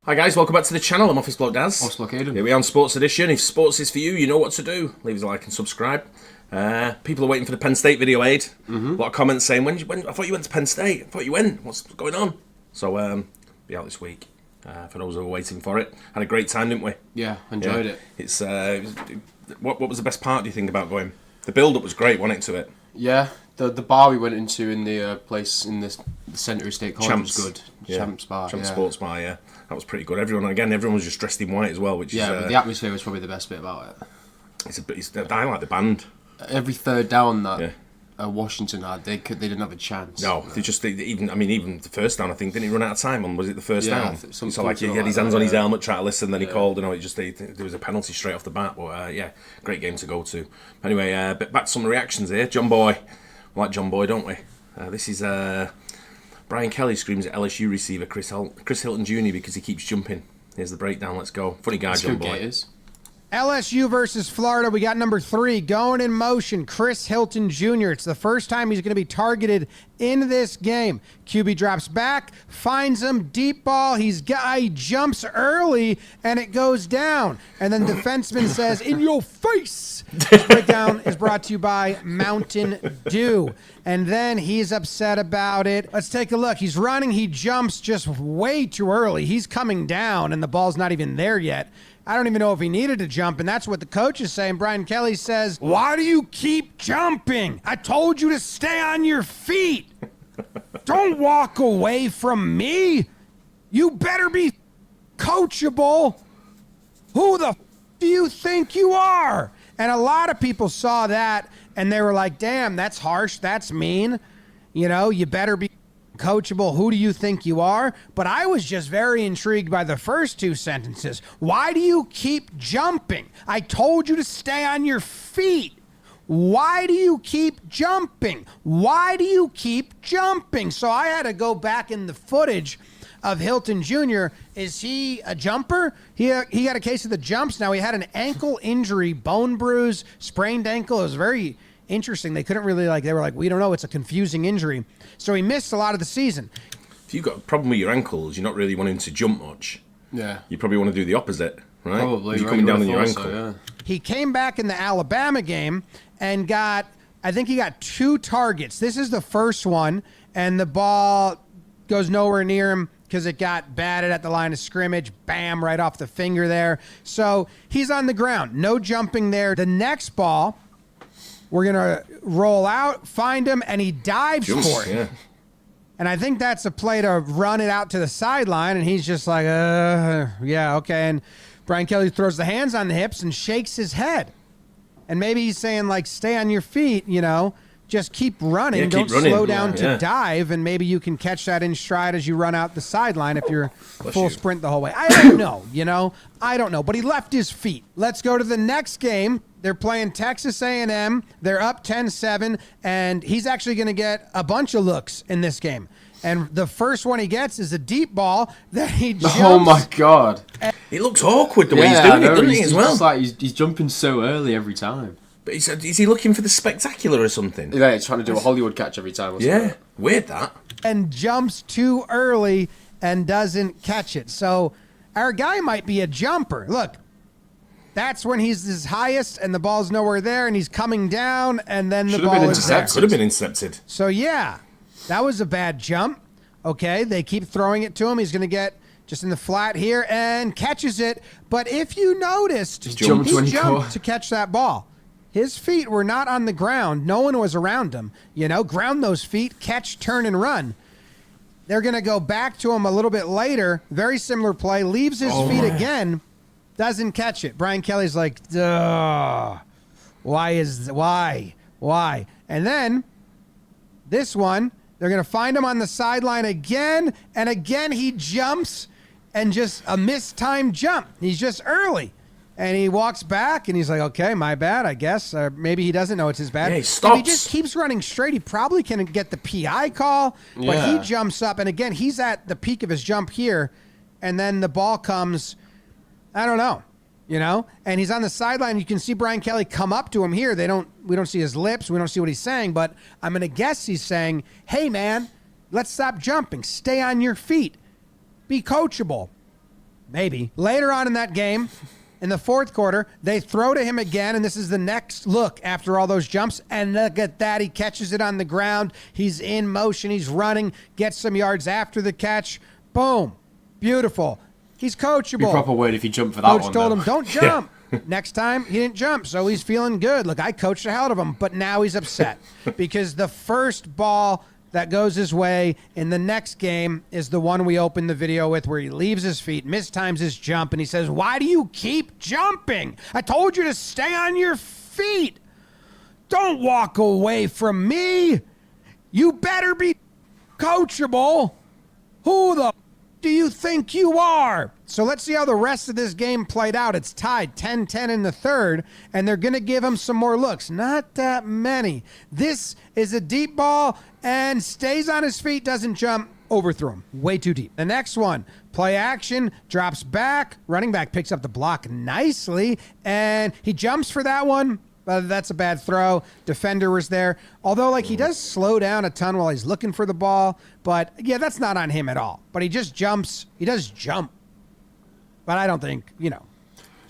Hi guys, welcome back to the channel. I'm Office Bloke Daz. Office Bloke Aidan. Here we are on Sports Edition. If sports is for you, you know what to do. Leave us a like and subscribe. People are waiting for the Penn State video, Aid. A lot of comments saying, when I thought you went to Penn State. I thought you went. What's going on? So, be out this week. For those who are waiting for it. Had a great time, didn't we? Yeah, enjoyed it. It's what was the best part, do you think, about going? The build-up was great, wasn't it, to it? Yeah, the bar we went into in the place in the centre of State College was good. Champs Bar. Champs Sports Bar, yeah. That was pretty good. Everyone was just dressed in white as well, which is... but the atmosphere was probably the best bit about it. I like the band. Every third down that Washington had, they didn't have a chance. No, even the first down, I think, didn't he run out of time on? Was it the first down? So like he had his hands on his helmet, trying to listen, then he called, there was a penalty straight off the bat. But great game to go to. Anyway, back to some reactions here. Jomboy, we like Jomboy, don't we? This is Brian Kelly screams at LSU receiver Chris Hilton Jr. because he keeps jumping. Here's the breakdown. Let's go. Funny guy, Jomboy. LSU versus Florida. We got number 3 going in motion. Chris Hilton Jr. It's the first time he's going to be targeted in this game. QB drops back, finds him, deep ball. He jumps early, and it goes down. And then defenseman says, "In your face." This breakdown is brought to you by Mountain Dew. And then he's upset about it. Let's take a look. He's running. He jumps just way too early. He's coming down, and the ball's not even there yet. I don't even know if he needed to jump, and that's what the coach is saying. Brian Kelly says, "Why do you keep jumping? I told you to stay on your feet. Don't walk away from me. You better be coachable. Who the do you think you are?" And a lot of people saw that, and they were like, "Damn, that's harsh. That's mean. You know, you better be coachable. Who do you think you are?" But I was just very intrigued by the first 2 sentences. Why do you keep jumping? I told you to stay on your feet. Why do you keep jumping? Why do you keep jumping? So I had to go back in the footage of Hilton Jr. Is he a jumper? He got a case of the jumps. Now, he had an ankle injury, bone bruise, sprained ankle. It was very interesting. They couldn't really, they were like, we don't know. It's a confusing injury. So he missed a lot of the season. If you've got a problem with your ankles, you're not really wanting to jump much. Yeah. You probably want to do the opposite, right? Probably. You're coming down on your ankle. So, yeah. He came back in the Alabama game and I think he got 2 targets. This is the first one, and the ball goes nowhere near him because it got batted at the line of scrimmage. Bam, right off the finger there. So he's on the ground. No jumping there. The next ball, we're going to roll out, find him, and he dives for it. Yeah. And I think that's a play to run it out to the sideline, and he's just like, yeah, okay. And Brian Kelly throws the hands on the hips and shakes his head. And maybe he's saying, stay on your feet, just keep running. Don't slow down to dive, and maybe you can catch that in stride as you run out the sideline if you're full sprint the whole way. I don't know, I don't know. But he left his feet. Let's go to the next game. They're playing Texas A&M. They're up 10-7, and he's actually going to get a bunch of looks in this game. And the first one he gets is a deep ball that he jumps. Oh, my God. It looks awkward the way he's doing it, doesn't he, as well? It's like he's jumping so early every time. But is he looking for the spectacular or something? Yeah, he's trying to do a Hollywood catch every time. Yeah, weird that. And jumps too early and doesn't catch it. So our guy might be a jumper. Look, that's when he's his highest and the ball's nowhere there and he's coming down and then the ball is there. Could have been intercepted. So, yeah, that was a bad jump. Okay, they keep throwing it to him. He's going to get just in the flat here and catches it. But if you noticed, he jumped to catch that ball. His feet were not on the ground. No one was around him. Ground those feet, catch, turn, and run. They're going to go back to him a little bit later. Very similar play. Leaves his feet again. Doesn't catch it. Brian Kelly's like, duh. Why? And then this one, they're going to find him on the sideline again. And again, he jumps and just a mistimed jump. He's just early. And he walks back, and he's like, okay, my bad, I guess. Or maybe he doesn't know it's his bad. Yeah, he stops. If he just keeps running straight, he probably can get the PI call. But he jumps up, and again, he's at the peak of his jump here. And then the ball comes, I don't know, And he's on the sideline. You can see Brian Kelly come up to him here. We don't see his lips. We don't see what he's saying. But I'm going to guess he's saying, hey, man, let's stop jumping. Stay on your feet. Be coachable. Maybe. Later on in that game, in the fourth quarter, they throw to him again, and this is the next look after all those jumps. And look at that. He catches it on the ground. He's in motion. He's running, gets some yards after the catch. Boom. Beautiful. He's coachable. Be proper word if he jumped for that Coach one. told him, don't jump. Next time, he didn't jump, so he's feeling good. Look, I coached the hell out of him, but now he's upset because the first ball that goes his way in the next game is the one we opened the video with, where he leaves his feet, mistimes his jump, and he says, why do you keep jumping? I told you to stay on your feet. Don't walk away from me. You better be coachable. Who the do you think you are? So let's see how the rest of this game played out. It's tied 10-10 in the third, and they're going to give him some more looks. Not that many. This is a deep ball, and stays on his feet, doesn't jump, overthrow him. Way too deep. The next one, play action, drops back, running back picks up the block nicely, and he jumps for that one. That's a bad throw. Defender was there. Although, like, he does slow down a ton while he's looking for the ball. But, yeah, that's not on him at all. But he just jumps. He does jump. But I don't think, you know.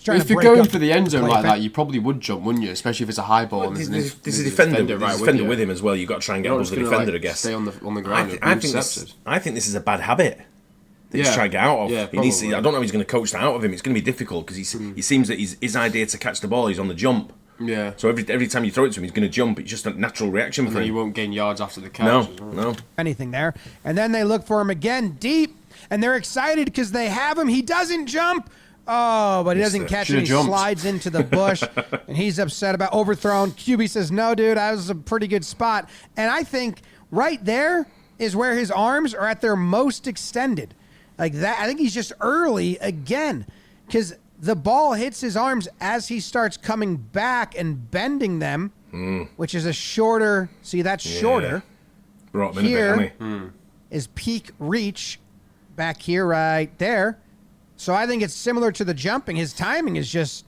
If you're going for the end zone like that, you probably would jump, wouldn't you? Especially if it's a high ball. Well, there's a defender with him as well. You've got to try and get above the defender, I guess. Stay on the ground. I think this is a bad habit that he's trying to get out of. Yeah, I don't know if he's going to coach that out of him. It's going to be difficult because he seems that his idea to catch the ball, he's on the jump. Yeah. So every time you throw it to him, he's going to jump. It's just a natural reaction for him. And you won't gain yards after the catch. No. Anything there. And then they look for him again deep, and they're excited because they have him. He doesn't jump. Oh, but he doesn't catch it. He slides into the bush, and he's upset about overthrown. QB says, no, dude, that was a pretty good spot. And I think right there is where his arms are at their most extended. Like that. I think he's just early again because the ball hits his arms as he starts coming back and bending them, which is a shorter. See, that's shorter. Here is peak reach back here right there. So I think it's similar to the jumping. His timing is just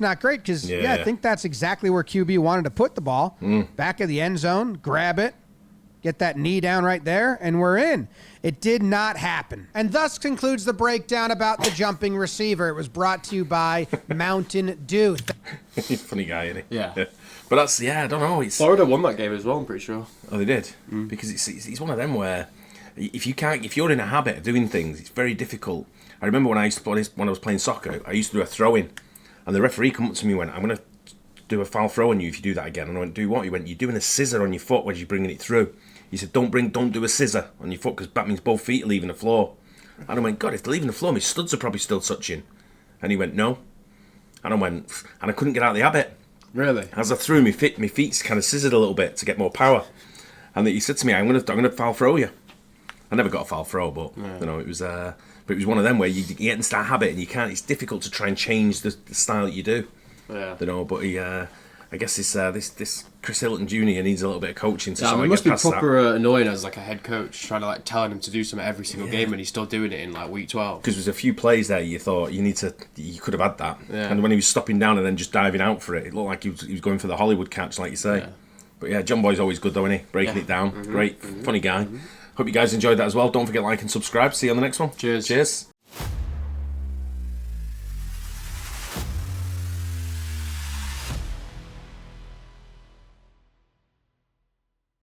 not great because, I think that's exactly where QB wanted to put the ball. Back of the end zone, grab it, get that knee down right there, and we're in. It did not happen. And thus concludes the breakdown about the jumping receiver. It was brought to you by Mountain Dew. Funny guy, isn't he? Yeah. But that's, I don't know. Florida won that game as well, I'm pretty sure. Oh, they did? Because it's one of them where if you're in a habit of doing things, it's very difficult. I remember when I was playing soccer, I used to do a throw-in, and the referee come up to me and went, I'm going to do a foul throw on you if you do that again. And I went, do what? He went, you're doing a scissor on your foot when you're bringing it through. He said, don't do a scissor on your foot because that means both feet are leaving the floor. And I went, God, if they're leaving the floor, my studs are probably still touching. And he went, no. And I went, and I couldn't get out of the habit. Really? As I threw, my feet kind of scissored a little bit to get more power. And he said to me, I'm gonna foul throw you. I never got a foul throw, but it was. But it was one of them where you get into that habit and you can't. It's difficult to try and change the style that you do. Yeah. But he, I guess this Chris Hilton Jr. needs a little bit of coaching to sort it of must get be past proper annoying as like a head coach trying to telling him to do something every single game and he's still doing it in like week 12. Because there's a few plays there you thought you could have had that. Yeah. And when he was stopping down and then just diving out for it, it looked like he was going for the Hollywood catch, like you say. Yeah. But Jomboy's always good though, isn't he? Breaking it down. Great, funny guy. Hope you guys enjoyed that as well. Don't forget to like and subscribe. See you on the next one. Cheers.